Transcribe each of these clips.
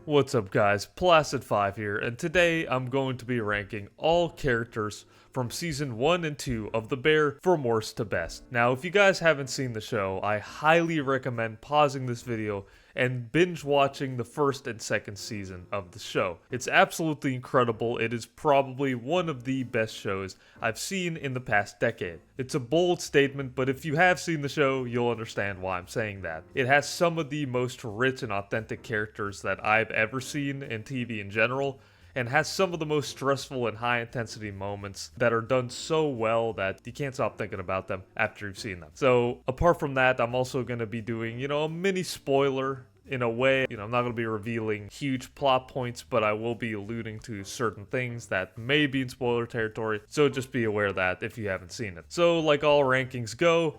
What's up guys, Placid5 here, and today I'm going to be ranking all characters from Season 1 and 2 of The Bear from worst to best. Now if you guys haven't seen the show, I highly recommend pausing this video and binge watching the first and second season of the show. It's absolutely incredible. It is probably one of the best shows I've seen in the past decade. It's a bold statement, but if you have seen the show, you'll understand why I'm saying that. It has some of the most rich and authentic characters that I've ever seen in TV in general, and has some of the most stressful and high intensity moments that are done so well that you can't stop thinking about them after you've seen them. So apart from that, I'm also going to be doing, a mini spoiler in a way. I'm not going to be revealing huge plot points, but I will be alluding to certain things that may be in spoiler territory, so just be aware of that if you haven't seen it. So like all rankings go,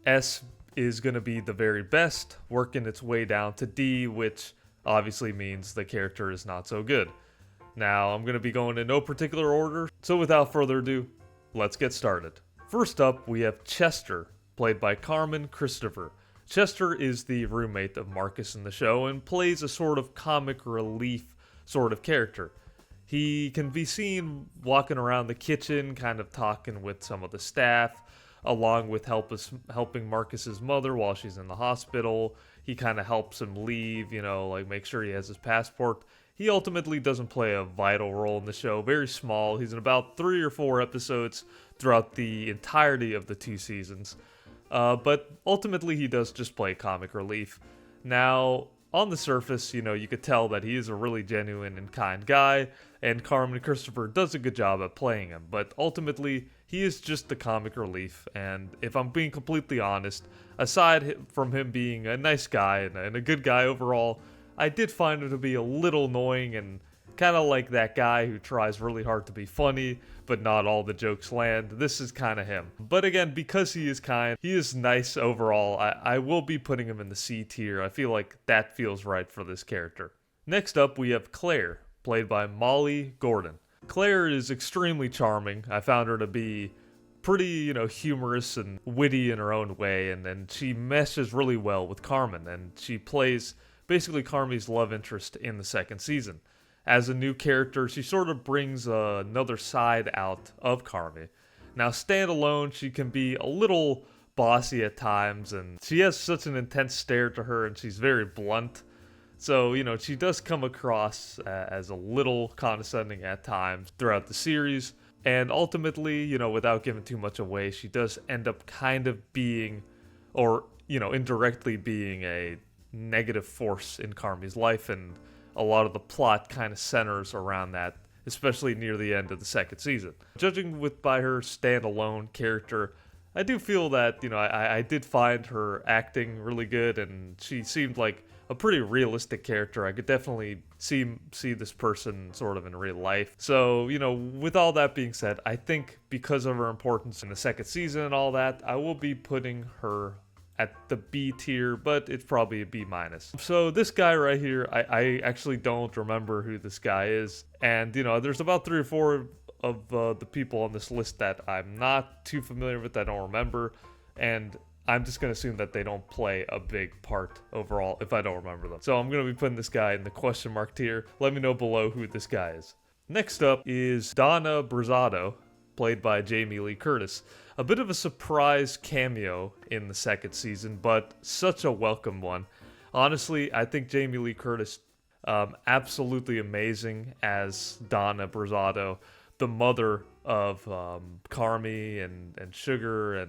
S is going to be the very best, working its way down to D, which obviously means the character is not so good. Now, I'm going to be going in no particular order, so without further ado, let's get started. First up, we have Chester, played by Carmen Christopher. Chester is the roommate of Marcus in the show and plays a sort of comic relief sort of character. He can be seen walking around the kitchen, kind of talking with some of the staff, along with helping Marcus's mother while she's in the hospital. He kind of helps him leave, make sure he has his passport. He ultimately doesn't play a vital role in the show, very small. He's in about 3 or 4 episodes throughout the entirety of the 2 seasons. But ultimately he does just play comic relief. Now, on the surface, you could tell that he is a really genuine and kind guy, and Carmen Christopher does a good job at playing him, but ultimately, he is just the comic relief, and if I'm being completely honest, aside from him being a nice guy and a good guy overall, I did find him to be a little annoying and kind of like that guy who tries really hard to be funny, but not all the jokes land. This is kind of him. But again, because he is kind, he is nice overall, I will be putting him in the C tier. I feel like that feels right for this character. Next up, we have Claire, played by Molly Gordon. Claire is extremely charming. I found her to be pretty, humorous and witty in her own way, and she meshes really well with Carmen, and she plays basically Carmie's love interest in the second season. As a new character, she sort of brings another side out of Carmie. Now, standalone, she can be a little bossy at times, and she has such an intense stare to her, and she's very blunt. So, she does come across as a little condescending at times throughout the series. And ultimately, without giving too much away, she does end up kind of being, or, indirectly being a negative force in Carmie's life, and a lot of the plot kind of centers around that, especially near the end of the second season. Judging by her standalone character, I do feel that, I did find her acting really good, and she seemed like a pretty realistic character. I could definitely see this person sort of in real life. So, with all that being said, I think because of her importance in the second season and all that, I will be putting her at the B tier, but it's probably a B minus. So this guy right here, I actually don't remember who this guy is. And, there's about 3 or 4 of the people on this list that I'm not too familiar with, I don't remember. And I'm just going to assume that they don't play a big part overall if I don't remember them. So I'm going to be putting this guy in the question mark tier. Let me know below who this guy is. Next up is Donna Berzatto, played by Jamie Lee Curtis. A bit of a surprise cameo in the second season, but such a welcome one. Honestly, I think Jamie Lee Curtis, absolutely amazing as Donna Berzatto, the mother of Carmie and Sugar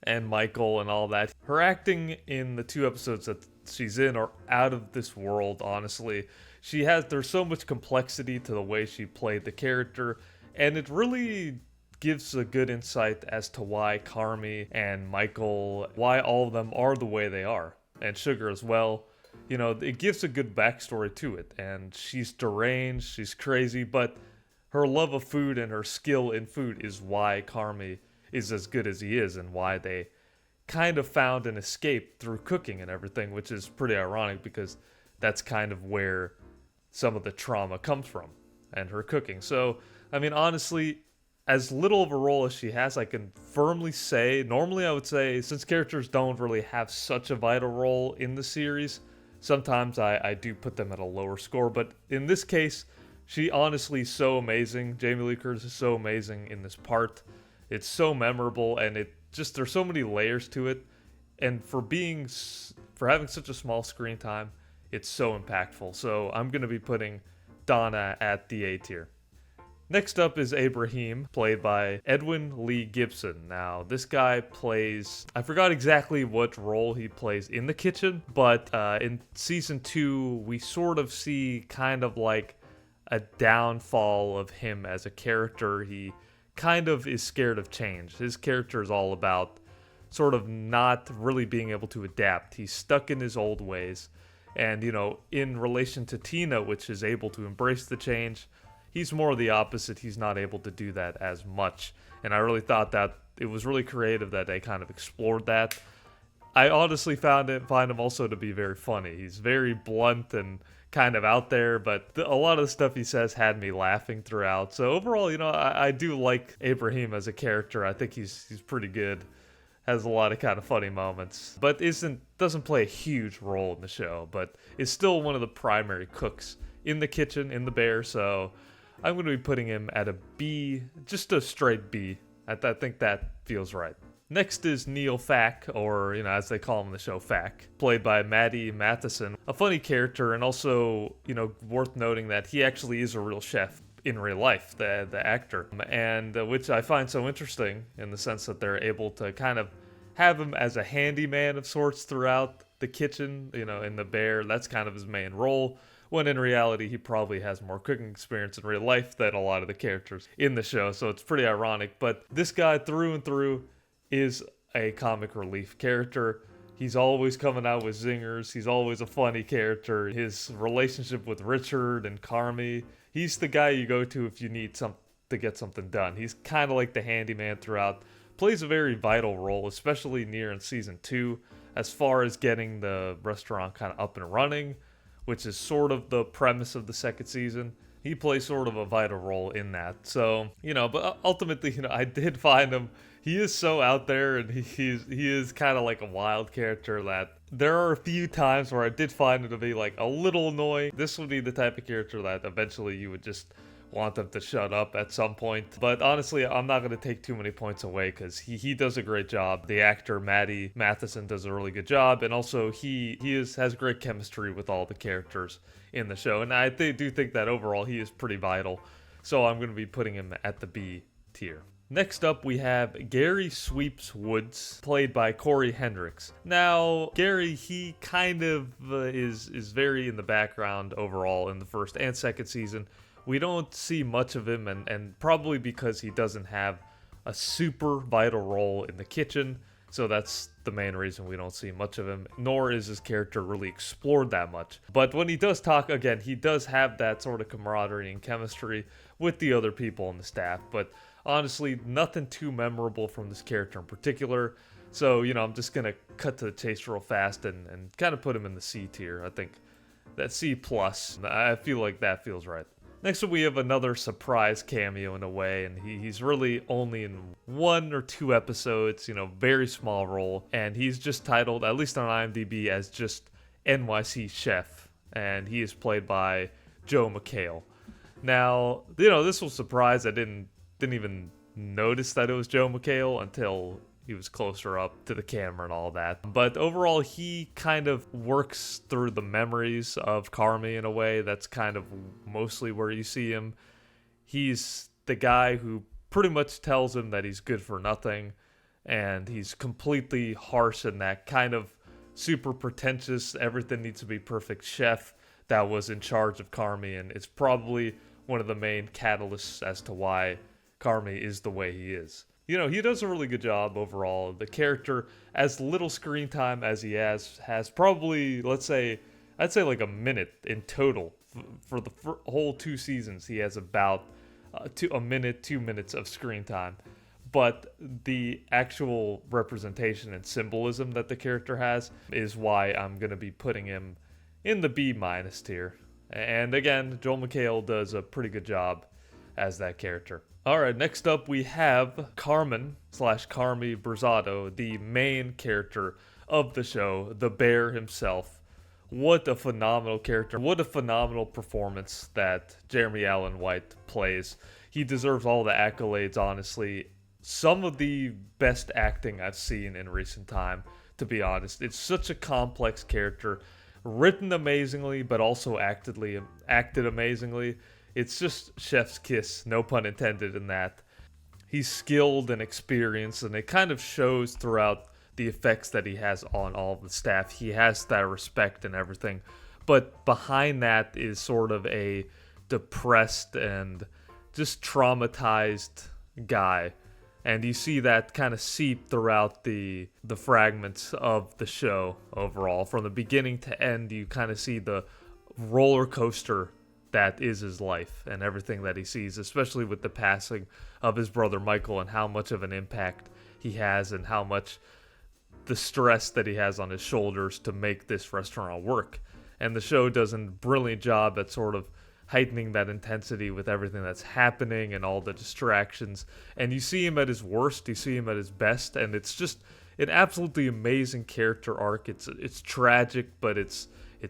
and Michael and all that. Her acting in the 2 episodes that she's in are out of this world, honestly. There's so much complexity to the way she played the character, and it really gives a good insight as to why Carmie and Michael, why all of them are the way they are, and Sugar as well. It gives a good backstory to it, and she's deranged, she's crazy, but her love of food and her skill in food is why Carmie is as good as he is, and why they kind of found an escape through cooking and everything, which is pretty ironic because that's kind of where some of the trauma comes from, and her cooking. So, honestly, as little of a role as she has, I can firmly say, normally I would say, since characters don't really have such a vital role in the series, sometimes I do put them at a lower score, but in this case, she honestly is so amazing. Jamie Lee Curtis is so amazing in this part. It's so memorable, and there's so many layers to it, and for having such a small screen time, it's so impactful. So I'm going to be putting Donna at the A tier. Next up is Ebraheim, played by Edwin Lee Gibson. Now, this guy I forgot exactly what role he plays in the kitchen, but in season 2, we sort of see kind of like a downfall of him as a character. He kind of is scared of change. His character is all about sort of not really being able to adapt. He's stuck in his old ways. And, in relation to Tina, which is able to embrace the change, he's more the opposite. He's not able to do that as much. And I really thought that it was really creative that they kind of explored that. I honestly find him also to be very funny. He's very blunt and kind of out there, but a lot of the stuff he says had me laughing throughout. So overall, I do like Ebraheim as a character. I think he's pretty good. Has a lot of kind of funny moments, but doesn't play a huge role in the show, but is still one of the primary cooks in the kitchen, in the Bear. So I'm going to be putting him at a B, just a straight B. I think that feels right. Next is Neil Fack, or, as they call him in the show, Fack, played by Matty Matheson. A funny character, and also, worth noting that he actually is a real chef in real life, the actor, and which I find so interesting in the sense that they're able to kind of have him as a handyman of sorts throughout the kitchen, in the Bear. That's kind of his main role, when in reality he probably has more cooking experience in real life than a lot of the characters in the show, so it's pretty ironic. But this guy through and through is a comic relief character. He's always coming out with zingers. He's always a funny character. His relationship with Richard and Carmie, he's the guy you go to if you need to get something done. He's kind of like the handyman throughout. Plays a very vital role, especially near in season 2, as far as getting the restaurant kind of up and running, which is sort of the premise of the second season. He plays sort of a vital role in that. So, but ultimately, I did find him. He is so out there, and he is kind of like a wild character that there are a few times where I did find him to be like a little annoying. This would be the type of character that eventually you would just want them to shut up at some point. But honestly, I'm not going to take too many points away because he does a great job. The actor, Matty Matheson, does a really good job. And also, he has great chemistry with all the characters in the show. And I do think that overall, he is pretty vital. So I'm going to be putting him at the B tier. Next up, we have Gary Sweeps Woods, played by Corey Hendrix. Now, Gary, he kind of is very in the background overall in the first and second season. We don't see much of him, and probably because he doesn't have a super vital role in the kitchen, so that's the main reason we don't see much of him, nor is his character really explored that much. But when he does talk, again, he does have that sort of camaraderie and chemistry with the other people on the staff, but honestly, nothing too memorable from this character in particular. So, I'm just going to cut to the chase real fast and kind of put him in the C tier. I think that C+. I feel like that feels right. Next up, we have another surprise cameo in a way, and he's really only in 1 or 2 episodes, very small role. And he's just titled, at least on IMDb, as just NYC Chef. And he is played by Joe McHale. Now, this was a surprise. I didn't even notice that it was Joe McHale until he was closer up to the camera and all that. But overall, he kind of works through the memories of Carmie in a way. That's kind of mostly where you see him. He's the guy who pretty much tells him that he's good for nothing, and he's completely harsh in that kind of super pretentious, everything needs to be perfect chef that was in charge of Carmie, and it's probably one of the main catalysts as to why Carmie is the way he is. He does a really good job overall. The character, as little screen time as he has probably, I'd say like a minute in total. For the whole 2 seasons, he has about 2 minutes of screen time. But the actual representation and symbolism that the character has is why I'm going to be putting him in the B- tier. And again, Joel McHale does a pretty good job as that character. Alright, next up we have Carmen / Carmie Berzatto, the main character of the show, the Bear himself. What a phenomenal character. What a phenomenal performance that Jeremy Allen White plays. He deserves all the accolades, honestly. Some of the best acting I've seen in recent time, to be honest. It's such a complex character, written amazingly, but also acted amazingly. It's just chef's kiss, no pun intended in that. He's skilled and experienced, and it kind of shows throughout the effects that he has on all of the staff. He has that respect and everything, but behind that is sort of a depressed and just traumatized guy. And you see that kind of seep throughout the fragments of the show overall. From the beginning to end, you kind of see the roller coaster that is his life and everything that he sees, especially with the passing of his brother Michael and how much of an impact he has and how much the stress that he has on his shoulders to make this restaurant work. And the show does a brilliant job at sort of heightening that intensity with everything that's happening and all the distractions. And you see him at his worst, you see him at his best, and it's just an absolutely amazing character arc. It's tragic, but it's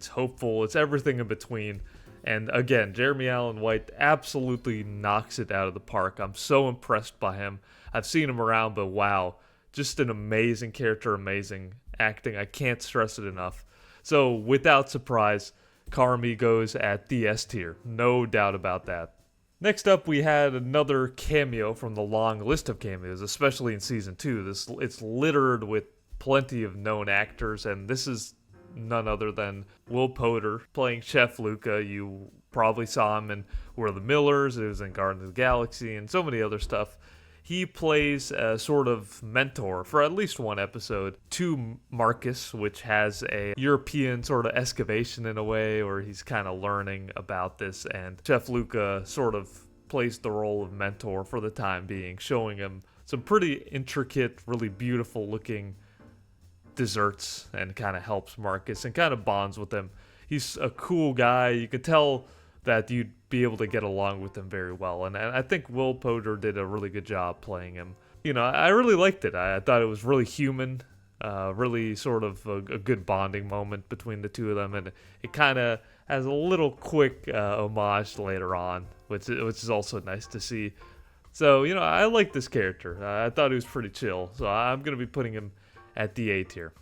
hopeful. It's everything in between. And again, Jeremy Allen White absolutely knocks it out of the park. I'm so impressed by him. I've seen him around, but wow, just an amazing character, amazing acting. I can't stress it enough. So without surprise, Carmie goes at the S tier. No doubt about that. Next up, we had another cameo from the long list of cameos, especially in Season 2. It's littered with plenty of known actors, and this is none other than Will Poulter playing Chef Luca. You probably saw him in We're the Millers, it was in Guardians of the Galaxy, and so many other stuff. He plays a sort of mentor for at least one episode to Marcus, which has a European sort of excavation in a way, where he's kind of learning about this. And Chef Luca sort of plays the role of mentor for the time being, showing him some pretty intricate, really beautiful looking desserts, and kind of helps Marcus and kind of bonds with him. He's a cool guy. You could tell that you'd be able to get along with him very well. And I think Will Poulter did a really good job playing him. You know, I really liked it. I thought it was really human, really sort of a good bonding moment between the two of them. And it kind of has a little quick homage later on, which is also nice to see. So, you know, I like this character. I thought he was pretty chill. So I'm going to be putting him at the A tier.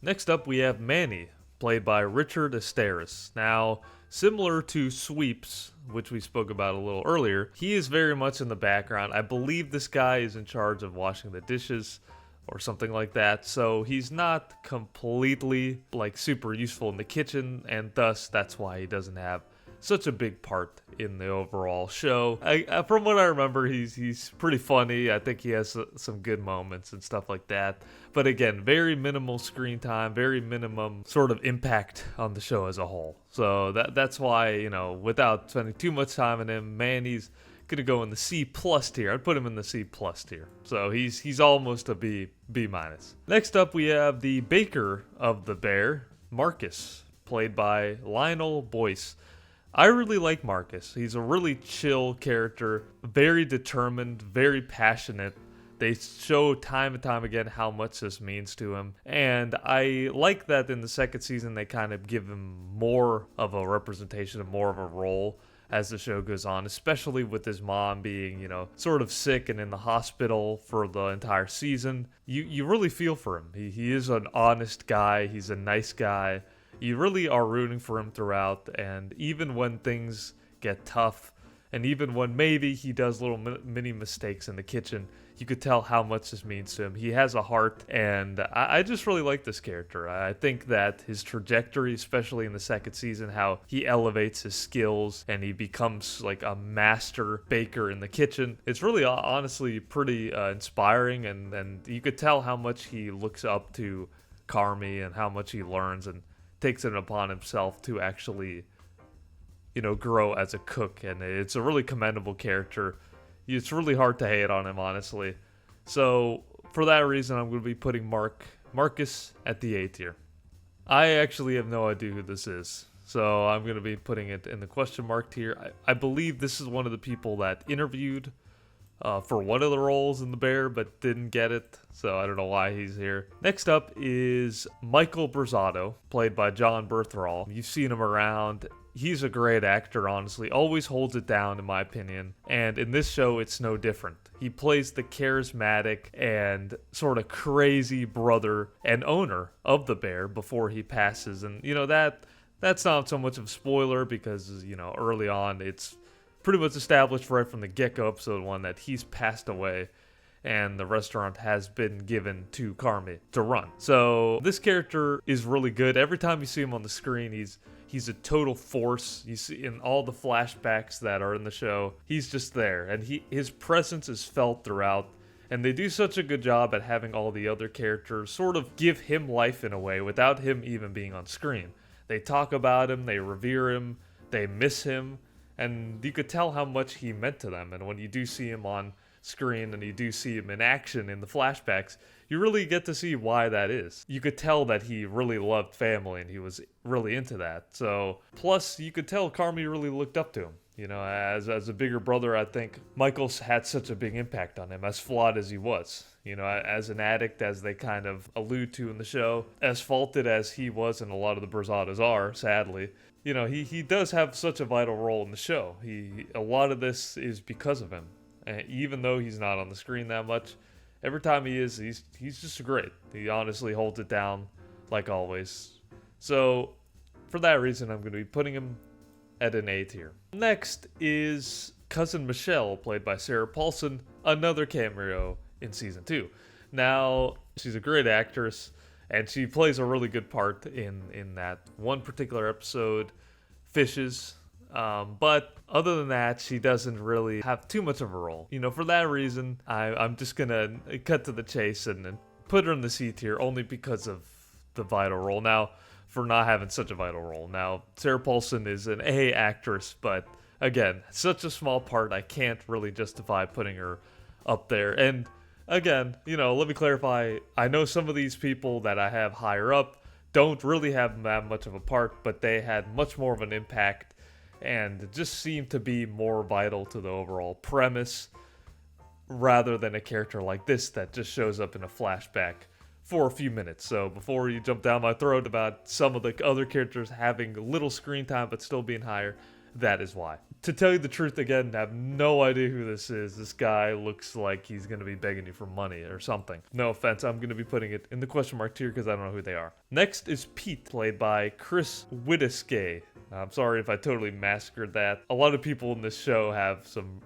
Next up, we have Manny, played by Richard Esteras. Now, similar to Sweeps, which we spoke about a little earlier, he is very much in the background. I believe this guy is in charge of washing the dishes or something like that, so he's not completely like super useful in the kitchen, and thus that's why he doesn't have such a big part in the overall show. From what I remember, he's pretty funny. I think he has some good moments and stuff like that. But again, very minimal screen time, very minimum sort of impact on the show as a whole. So that's why, you know, without spending too much time on him, Manny's gonna go in the C+ tier. I'd put him in the C+ tier. So he's almost a B-. Next up, we have the baker of the bear, Marcus, played by Lionel Boyce. I really like Marcus. He's a really chill character, very determined, very passionate. They show time and time again how much this means to him. And I like that in the second season they kind of give him more of a representation and more of a role as the show goes on, especially with his mom being, you know, sort of sick and in the hospital for the entire season. You really feel for him. He is an honest guy. He's a nice guy. You really are rooting for him throughout, and even when things get tough, and even when maybe he does little mini mistakes in the kitchen, you could tell how much this means to him. He has a heart, and I just really like this character. I think that his trajectory, especially in the second season, how he elevates his skills and he becomes like a master baker in the kitchen, it's really honestly pretty inspiring, and you could tell how much he looks up to Carmie and how much he learns and takes it upon himself to actually, you know, grow as a cook. And it's a really commendable character. It's really hard to hate on him, honestly. So for that reason, I'm going to be putting Marcus at the A tier. I actually have no idea who this is, so I'm going to be putting it in the question mark tier. I believe this is one of the people that interviewed for one of the roles in The Bear, but didn't get it, so I don't know why he's here. Next up is Michael Berzatto, played by John Bernthal. You've seen him around. He's a great actor, honestly. Always holds it down, in my opinion. And in this show, it's no different. He plays the charismatic and sort of crazy brother and owner of the Bear before he passes. And, that's not so much of a spoiler because, early on, it's pretty much established right from the get-go episode 1 that he's passed away and the restaurant has been given to Carmie to run. So this character is really good. Every time you see him on the screen, he's a total force. You see in all the flashbacks that are in the show, he's just there, and his presence is felt throughout. And they do such a good job at having all the other characters sort of give him life in a way without him even being on screen. They talk about him, they revere him, they miss him, and you could tell how much he meant to them. And when you do see him on screen and you do see him in action in the flashbacks, you really get to see why that is. You could tell that he really loved family and he was really into that. So, plus you could tell Carmie really looked up to him. As a bigger brother, I think Michael's had such a big impact on him, as flawed as he was. As an addict, as they kind of allude to in the show, as faulted as he was, and a lot of the Berzattos are, sadly, he does have such a vital role in the show. A lot of this is because of him. And even though he's not on the screen that much, every time he is, he's just great. He honestly holds it down, like always. So, for that reason, I'm going to be putting him at an A tier. Next is Cousin McHale, played by Sarah Paulson, another cameo in Season 2. Now, she's a great actress, and she plays a really good part in that one particular episode, Fishes. But other than that, she doesn't really have too much of a role. For that reason, I'm just going to cut to the chase and put her in the C tier only because of the vital role. Now, for not having such a vital role. Now, Sarah Paulson is an A actress, but again, such a small part, I can't really justify putting her up there. And again, let me clarify, I know some of these people that I have higher up don't really have that much of a part, but they had much more of an impact and just seem to be more vital to the overall premise rather than a character like this that just shows up in a flashback for a few minutes. So before you jump down my throat about some of the other characters having little screen time but still being higher, that is why. To tell you the truth, again, I have no idea who this is. This guy looks like he's going to be begging you for money or something. No offense, I'm going to be putting it in the question mark tier because I don't know who they are. Next is Pete, played by Chris Witaske. I'm sorry if I totally massacred that. A lot of people in this show have some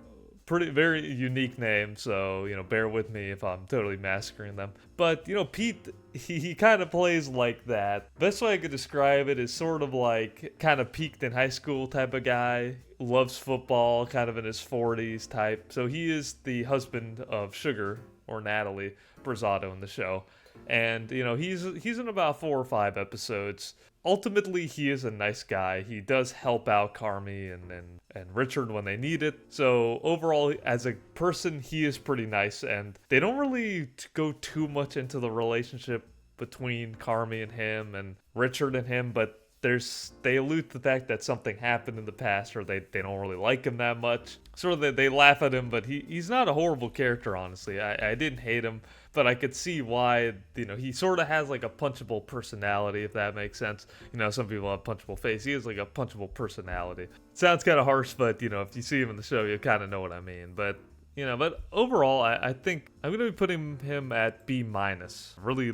very unique names, so, bear with me if I'm totally massacring them. But, Pete, he kind of plays like that. Best way I could describe it is sort of like kind of peaked in high school type of guy, loves football, kind of in his 40s type. So he is the husband of Sugar, or Natalie, Berzatto in the show. And, he's in about 4 or 5 episodes. Ultimately, he is a nice guy. He does help out Carmie and Richard when they need it. So overall, as a person, he is pretty nice. And they don't really go too much into the relationship between Carmie and him and Richard and him. But they allude to the fact that something happened in the past, or they don't really like him that much. Sort of they laugh at him, but he's not a horrible character, honestly. I didn't hate him, but I could see why, he sort of has like a punchable personality, if that makes sense. Some people have punchable face. He has like a punchable personality. Sounds kind of harsh, but, if you see him in the show, you kind of know what I mean. But, but overall, I think I'm going to be putting him at B-. Really,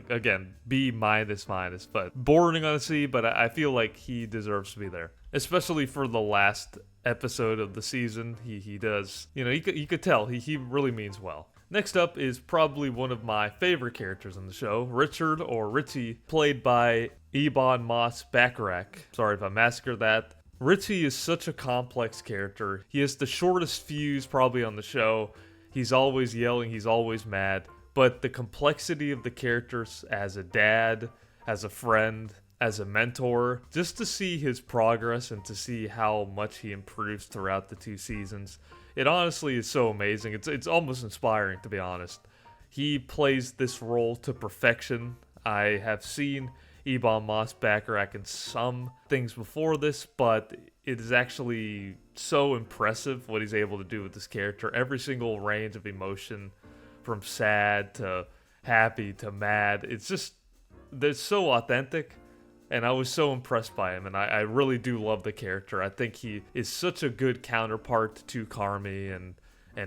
again, B-, but bordering on a C, but I feel like he deserves to be there. Especially for the last episode of the season. He does, you could tell he really means well. Next up is probably one of my favorite characters in the show, Richard, or Richie, played by Ebon Moss-Bachrach. Sorry if I massacred that. Richie is such a complex character. He has the shortest fuse probably on the show. He's always yelling, he's always mad. But the complexity of the characters as a dad, as a friend, as a mentor, just to see his progress and to see how much he improves throughout the 2 seasons, it honestly is so amazing. It's almost inspiring, to be honest. He plays this role to perfection. I have seen Ebon Moss-Bachrach in some things before this, but it is actually so impressive what he's able to do with this character. Every single range of emotion, from sad to happy to mad, they're so authentic. And I was so impressed by him, and I really do love the character. I think he is such a good counterpart to Carmie and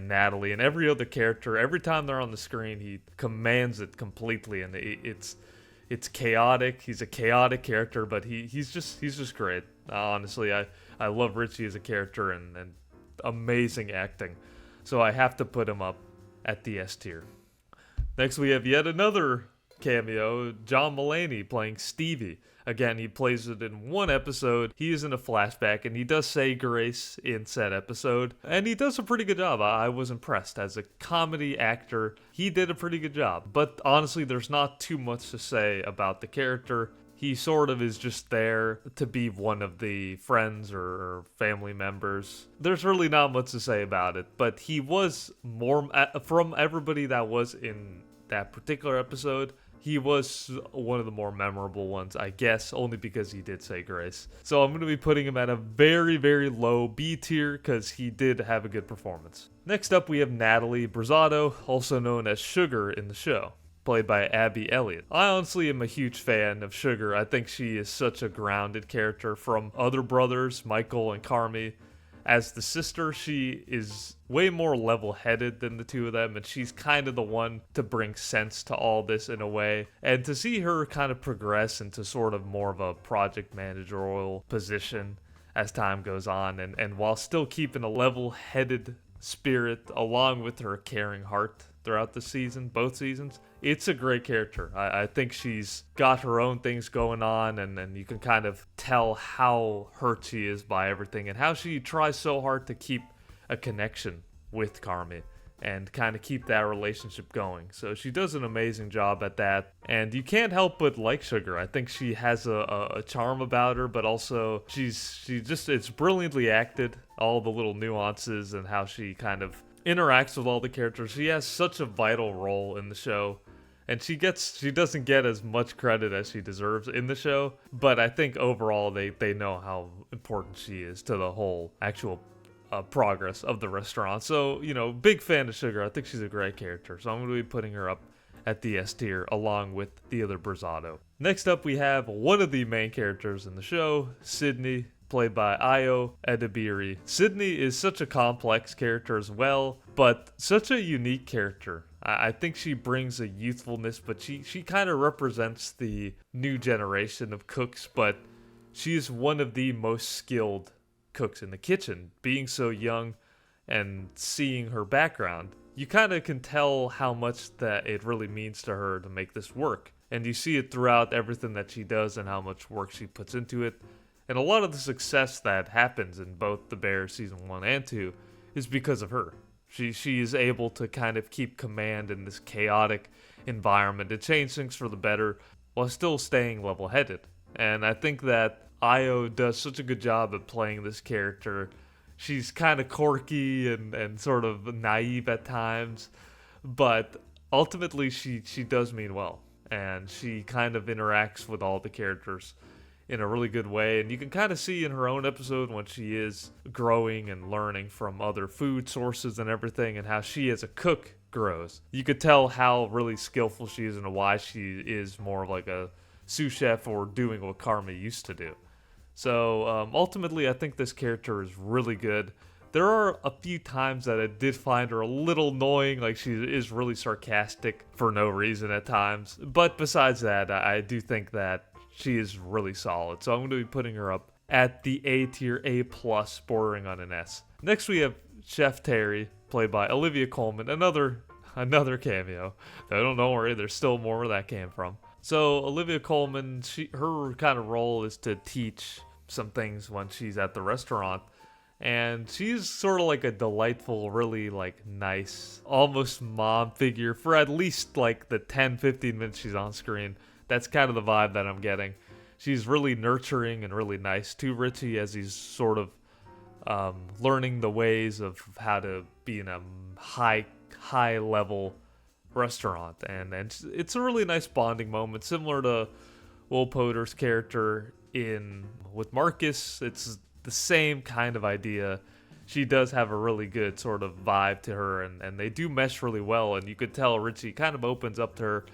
Natalie and every other character. Every time they're on the screen, he commands it completely, and it's chaotic. He's a chaotic character, but he's just great. Honestly, I love Richie as a character and amazing acting. So I have to put him up at the S tier. Next, we have yet another cameo, John Mulaney playing Stevie. Again, he plays it in one episode. He is in a flashback, and he does say grace in said episode. And he does a pretty good job. I was impressed. As a comedy actor, he did a pretty good job. But honestly, there's not too much to say about the character. He sort of is just there to be one of the friends or family members. There's really not much to say about it. But he was more, from everybody that was in that particular episode, he was one of the more memorable ones, I guess, only because he did say grace. So I'm going to be putting him at a very, very low B tier because he did have a good performance. Next up, we have Natalie Berzatto, also known as Sugar in the show, played by Abby Elliot. I honestly am a huge fan of Sugar. I think she is such a grounded character from other brothers, Michael and Carmie. As the sister, she is way more level-headed than the two of them, and she's kind of the one to bring sense to all this in a way. And to see her kind of progress into sort of more of a project managerial position as time goes on, and while still keeping a level-headed spirit along with her caring heart throughout the season, both seasons, it's a great character. I think she's got her own things going on, and you can kind of tell how hurt she is by everything and how she tries so hard to keep a connection with Carmen and kind of keep that relationship going. So she does an amazing job at that, and you can't help but like Sugar. I think she has a charm about her, but also it's brilliantly acted, all the little nuances and how she kind of interacts with all the characters. She has such a vital role in the show, and she doesn't get as much credit as she deserves in the show, but I think overall they know how important she is to the whole actual progress of the restaurant. So, big fan of Sugar. I think she's a great character, so I'm going to be putting her up at the S tier along with the other Berzatto. Next up, we have one of the main characters in the show, Sydney, played by Ayo Edebiri. Sydney is such a complex character as well, but such a unique character. I think she brings a youthfulness, but she kind of represents the new generation of cooks, but she is one of the most skilled cooks in the kitchen. Being so young and seeing her background, you kind of can tell how much that it really means to her to make this work. And you see it throughout everything that she does and how much work she puts into it. And a lot of the success that happens in both The Bear Season 1 and 2 is because of her. She is able to kind of keep command in this chaotic environment and change things for the better while still staying level-headed. And I think that Ayo does such a good job at playing this character. She's kind of quirky and sort of naive at times, but ultimately she does mean well. And she kind of interacts with all the characters in a really good way, and you can kind of see in her own episode when she is growing and learning from other food sources and everything, and how she as a cook grows. You could tell how really skillful she is and why she is more of like a sous chef or doing what Carmie used to do. So ultimately, I think this character is really good. There are a few times that I did find her a little annoying, like she is really sarcastic for no reason at times. But besides that, I do think that she is really solid. So I'm going to be putting her up at the A tier, A+, bordering on an S. Next we have Chef Terry, played by Olivia Colman, another cameo. Don't worry, there's still more where that came from. So Olivia Colman, her kind of role is to teach some things when she's at the restaurant. And she's sort of like a delightful, really like nice, almost mom figure for at least like the 10-15 minutes she's on screen. That's kind of the vibe that I'm getting. She's really nurturing and really nice to Richie as he's sort of learning the ways of how to be in a high level restaurant. And it's a really nice bonding moment, similar to Will Poulter's character with Marcus. the same kind of idea. She does have a really good sort of vibe to her, and they do mesh really well, and you could tell Richie kind of opens up to her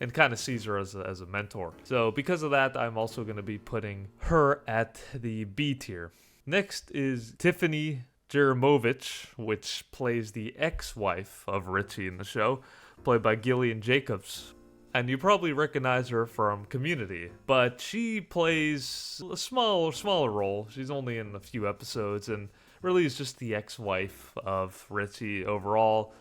and kind of sees her as a mentor. So because of that, I'm also going to be putting her at the B tier. Next is Tiffany Jerimovich, which plays the ex-wife of Richie in the show, played by Gillian Jacobs. And you probably recognize her from Community, but she plays a smaller role. She's only in a few episodes, and really is just the ex-wife of Richie overall.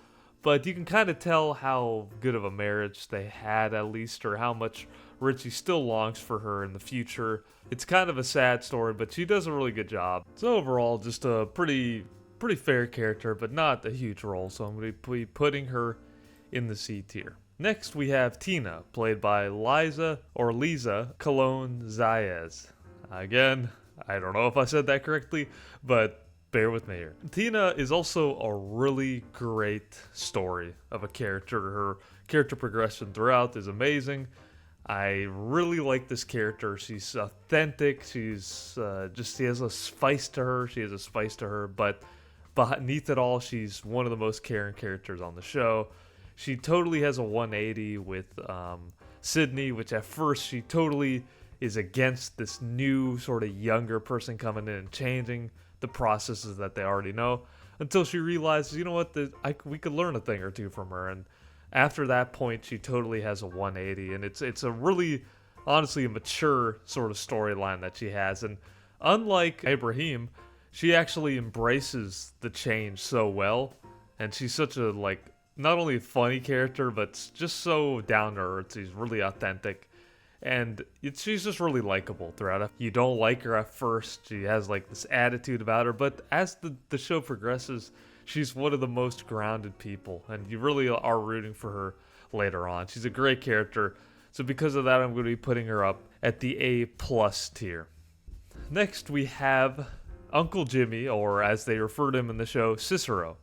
But you can kind of tell how good of a marriage they had, at least, or how much Richie still longs for her in the future. It's kind of a sad story, but she does a really good job. So overall, just a pretty fair character, but not a huge role. So I'm going to be putting her in the C tier. Next, we have Tina, played by Liza Colón-Zayas. Again, I don't know if I said that correctly, but bear with me here. Tina is also a really great story of a character. Her character progression throughout is amazing. I really like this character. She's authentic. She's she has a spice to her. But beneath it all, she's one of the most caring characters on the show. She totally has a 180 with Sydney, which at first she totally is against this new sort of younger person coming in and changing the processes that they already know, until she realizes, you know what, we could learn a thing or two from her. And after that point, she totally has a 180, and it's a really, honestly, a mature sort of storyline that she has. And unlike Ebraheim, she actually embraces the change so well, and she's such a, not only a funny character, but just so down to earth. She's really authentic. And she's just really likable throughout. You don't like her at first. She has this attitude about her. But as the show progresses, she's one of the most grounded people. And you really are rooting for her later on. She's a great character. So because of that, I'm going to be putting her up at the A+ tier. Next, we have Uncle Jimmy, or as they refer to him in the show, Cicero.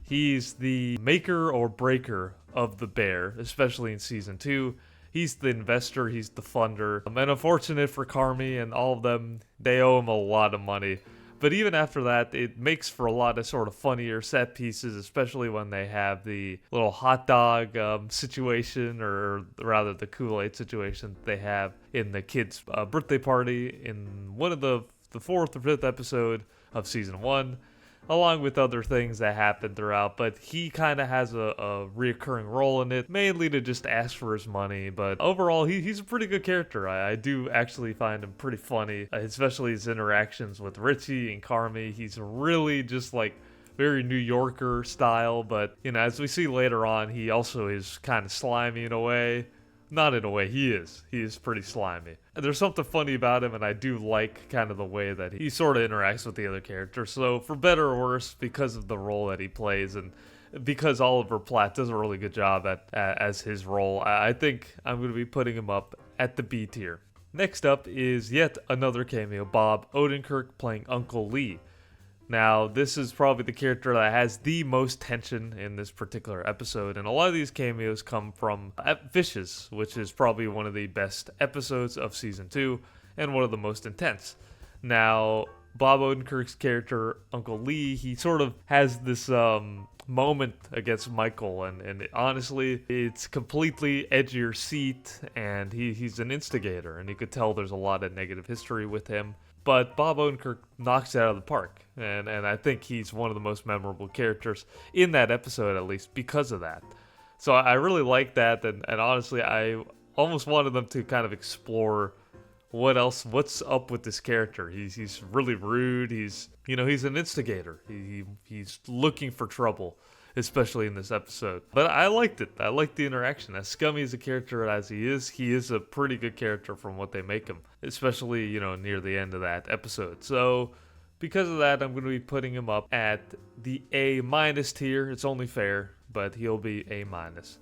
He's the maker or breaker of the bear, especially in Season 2. He's the investor, he's the funder. And unfortunate for Carmie and all of them, they owe him a lot of money. But even after that, it makes for a lot of sort of funnier set pieces, especially when they have the little hot dog situation, or rather the Kool-Aid situation they have in the kids' birthday party in one of the 4th or 5th episode of Season 1. Along with other things that happen throughout, but he kind of has a reoccurring role in it, mainly to just ask for his money. But overall, he's a pretty good character. I do actually find him pretty funny, especially his interactions with Richie and Carmie. He's really just very New Yorker style, but as we see later on, he also is kind of slimy in a way. Not in a way, he is pretty slimy. There's something funny about him, and I do like kind of the way that he sort of interacts with the other characters. So for better or worse, because of the role that he plays, and because Oliver Platt does a really good job as his role, I think I'm going to be putting him up at the B tier. Next up is yet another cameo, Bob Odenkirk playing Uncle Lee. Now, this is probably the character that has the most tension in this particular episode, and a lot of these cameos come from Fishes, which is probably one of the best episodes of Season 2, and one of the most intense. Now, Bob Odenkirk's character, Uncle Lee, he sort of has this moment against Michael, and honestly, it's completely edge of your seat, and he's an instigator, and you could tell there's a lot of negative history with him. But Bob Odenkirk knocks it out of the park, and I think he's one of the most memorable characters in that episode, at least because of that. So I really like that, and honestly, I almost wanted them to kind of explore what's up with this character. He's really rude. He's an instigator. He's looking for trouble, especially in this episode. But I liked it. I liked the interaction. As scummy as a character as he is a pretty good character from what they make him, especially, near the end of that episode. So because of that, I'm going to be putting him up at the A- tier. It's only fair, but he'll be A-.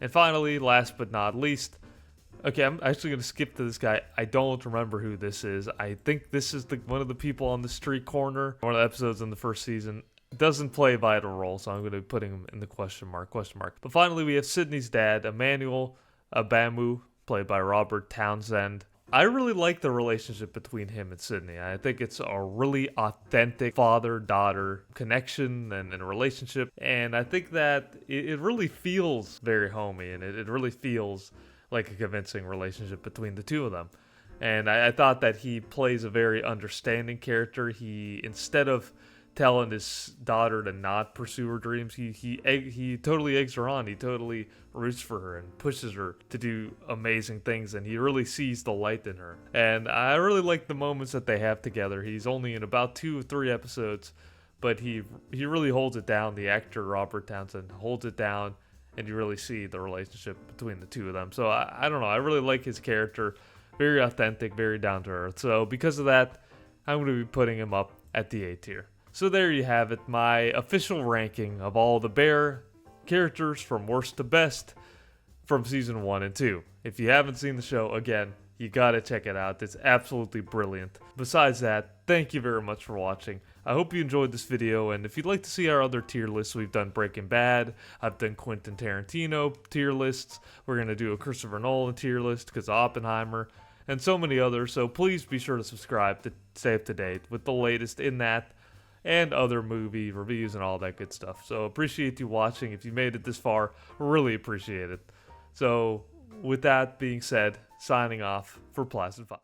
And finally, last but not least, okay, I'm actually going to skip to this guy. I don't remember who this is. I think this is one of the people on the street corner, one of the episodes in the first season. Doesn't play a vital role, so I'm going to be putting him in the question mark. But finally, we have Sydney's dad, Emmanuel Abamu, played by Robert Townsend. I really like the relationship between him and Sydney. I think it's a really authentic father-daughter connection and relationship. And I think that it really feels very homey, and it really feels like a convincing relationship between the two of them. And I thought that he plays a very understanding character. He, instead of telling his daughter to not pursue her dreams, he totally eggs her on. He totally roots for her and pushes her to do amazing things, and he really sees the light in her. And I really like the moments that they have together. He's only in about 2 or 3 episodes, but he really holds it down. The actor Robert Townsend holds it down, and you really see the relationship between the two of them. So I don't know. I really like his character. Very authentic, very down to earth. So because of that, I'm going to be putting him up at the A tier. So there you have it, my official ranking of all the Bear characters from worst to best from season 1 and 2. If you haven't seen the show, again, you gotta check it out. It's absolutely brilliant. Besides that, thank you very much for watching. I hope you enjoyed this video, and if you'd like to see our other tier lists, we've done Breaking Bad, I've done Quentin Tarantino tier lists, we're gonna do a Christopher Nolan tier list because of Oppenheimer, and so many others, so please be sure to subscribe to stay up to date with the latest in that and other movie reviews and all that good stuff. So appreciate you watching. If you made it this far, really appreciate it. So with that being said, signing off for Placid 5.